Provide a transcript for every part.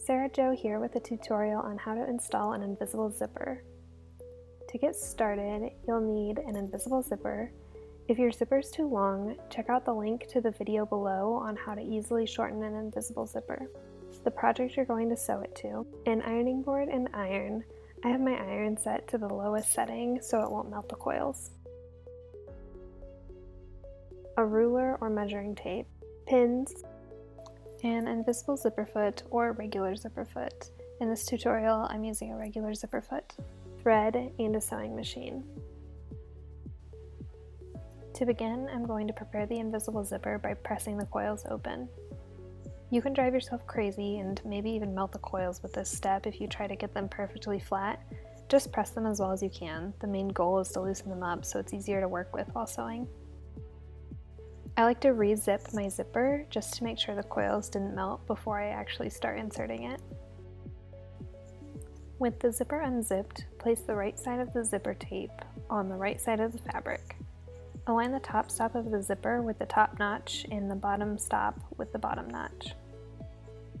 Sarah Jo here with a tutorial on how to install an invisible zipper. To get started, you'll need an invisible zipper. If your zipper is too long, check out the link to the video below on how to easily shorten an invisible zipper. The project you're going to sew it to, an ironing board and iron. I have my iron set to the lowest setting so it won't melt the coils. A ruler or measuring tape, pins, an invisible zipper foot or regular zipper foot. In this tutorial, I'm using a regular zipper foot, thread, and a sewing machine. To begin, I'm going to prepare the invisible zipper by pressing the coils open. You can drive yourself crazy and maybe even melt the coils with this step if you try to get them perfectly flat. Just press them as well as you can. The main goal is to loosen them up so it's easier to work with while sewing. I like to re-zip my zipper just to make sure the coils didn't melt before I actually start inserting it. With the zipper unzipped, place the right side of the zipper tape on the right side of the fabric. Align the top stop of the zipper with the top notch and the bottom stop with the bottom notch.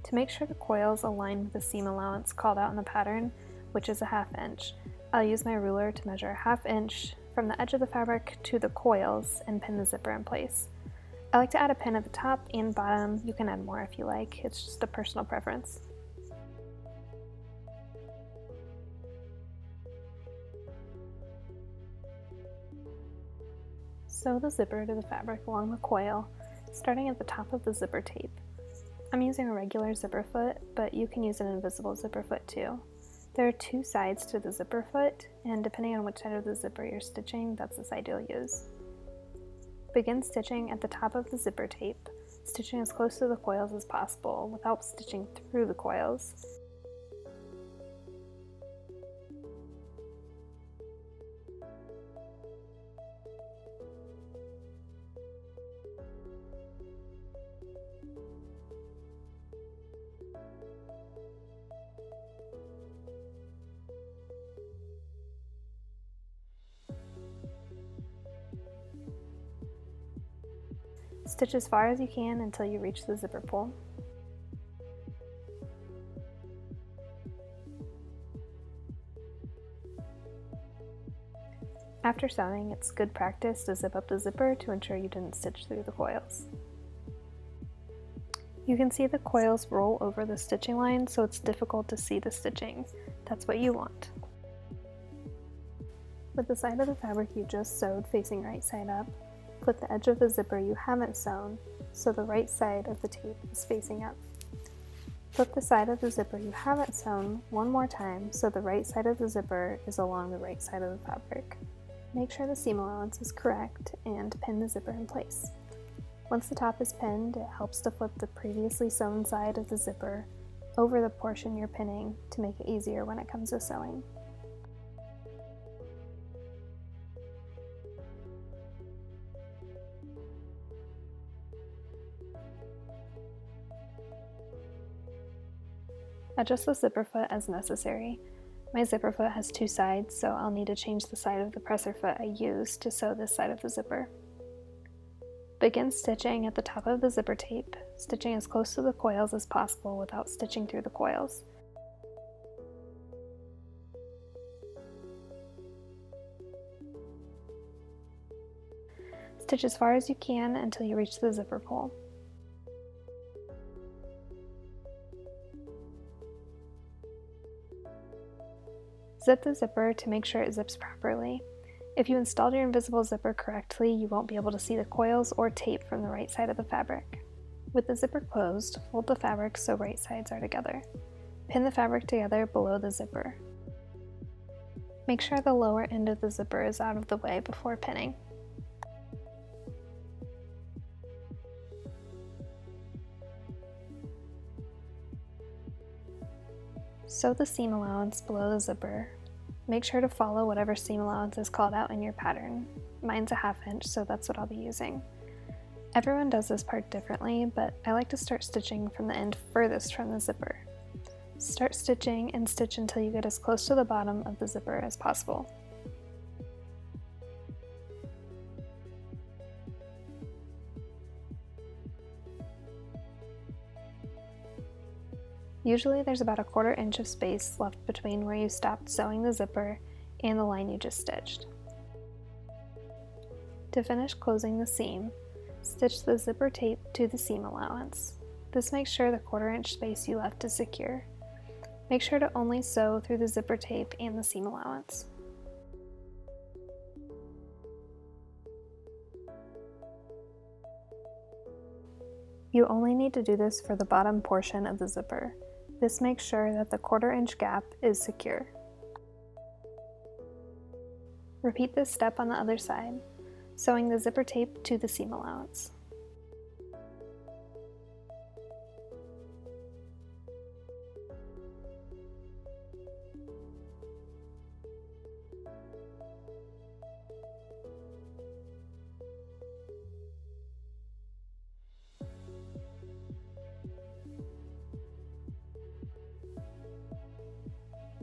To make sure the coils align with the seam allowance called out in the pattern, which is a 1/2 inch, I'll use my ruler to measure 1/2 inch from the edge of the fabric to the coils and pin the zipper in place. I like to add a pin at the top and bottom. You can add more if you like, it's just a personal preference. Sew the zipper to the fabric along the coil, starting at the top of the zipper tape. I'm using a regular zipper foot, but you can use an invisible zipper foot too. There are 2 sides to the zipper foot, and depending on which side of the zipper you're stitching, that's the side you'll use. Begin stitching at the top of the zipper tape, stitching as close to the coils as possible without stitching through the coils. Stitch as far as you can until you reach the zipper pull. After sewing, it's good practice to zip up the zipper to ensure you didn't stitch through the coils. You can see the coils roll over the stitching line, so it's difficult to see the stitching. That's what you want. With the side of the fabric you just sewed facing right side up, flip the edge of the zipper you haven't sewn so the right side of the tape is facing up. Flip the side of the zipper you haven't sewn one more time so the right side of the zipper is along the right side of the fabric. Make sure the seam allowance is correct and pin the zipper in place. Once the top is pinned, it helps to flip the previously sewn side of the zipper over the portion you're pinning to make it easier when it comes to sewing. Adjust the zipper foot as necessary. My zipper foot has 2 sides, so I'll need to change the side of the presser foot I used to sew this side of the zipper. Begin stitching at the top of the zipper tape, stitching as close to the coils as possible without stitching through the coils. Stitch as far as you can until you reach the zipper pull. Zip the zipper to make sure it zips properly. If you installed your invisible zipper correctly, you won't be able to see the coils or tape from the right side of the fabric. With the zipper closed, fold the fabric so right sides are together. Pin the fabric together below the zipper. Make sure the lower end of the zipper is out of the way before pinning. Sew the seam allowance below the zipper. Make sure to follow whatever seam allowance is called out in your pattern. Mine's a 1/2 inch, so that's what I'll be using. Everyone does this part differently, but I like to start stitching from the end furthest from the zipper. Start stitching and stitch until you get as close to the bottom of the zipper as possible. Usually there's about a 1/4 inch of space left between where you stopped sewing the zipper and the line you just stitched. To finish closing the seam, stitch the zipper tape to the seam allowance. This makes sure the 1/4 inch space you left is secure. Make sure to only sew through the zipper tape and the seam allowance. You only need to do this for the bottom portion of the zipper. This makes sure that the 1/4 inch gap is secure. Repeat this step on the other side, sewing the zipper tape to the seam allowance.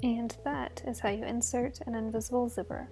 And that is how you insert an invisible zipper.